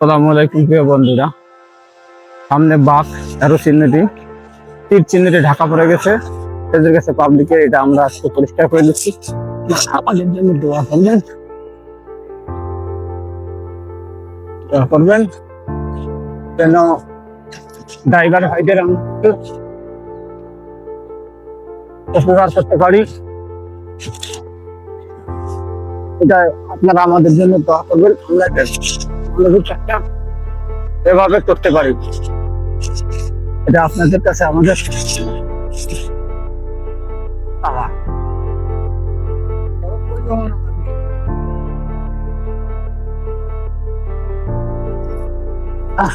আসসালামু আলাইকুম প্রিয় বন্ধুরা। সামনে বাঘ এরো চিহ্নটি তীর চিহ্নটি ঢাকা পড়ে গেছে। এদের কাছে পাবলিকের এটা আমরা আজকে পরিষ্কার করে দিচ্ছি। আমাদের জন্য দোয়া করবেন, দোয়া করবেন যেন ড্রাইভার ভাইদের আমরা উপকার করতে পারি। এটা আপনারা আমাদের জন্য দোয়া করবেন, আমরা একটা এভাবে করতে পারি। এটা আপনাদের কাছে আমাদের আহ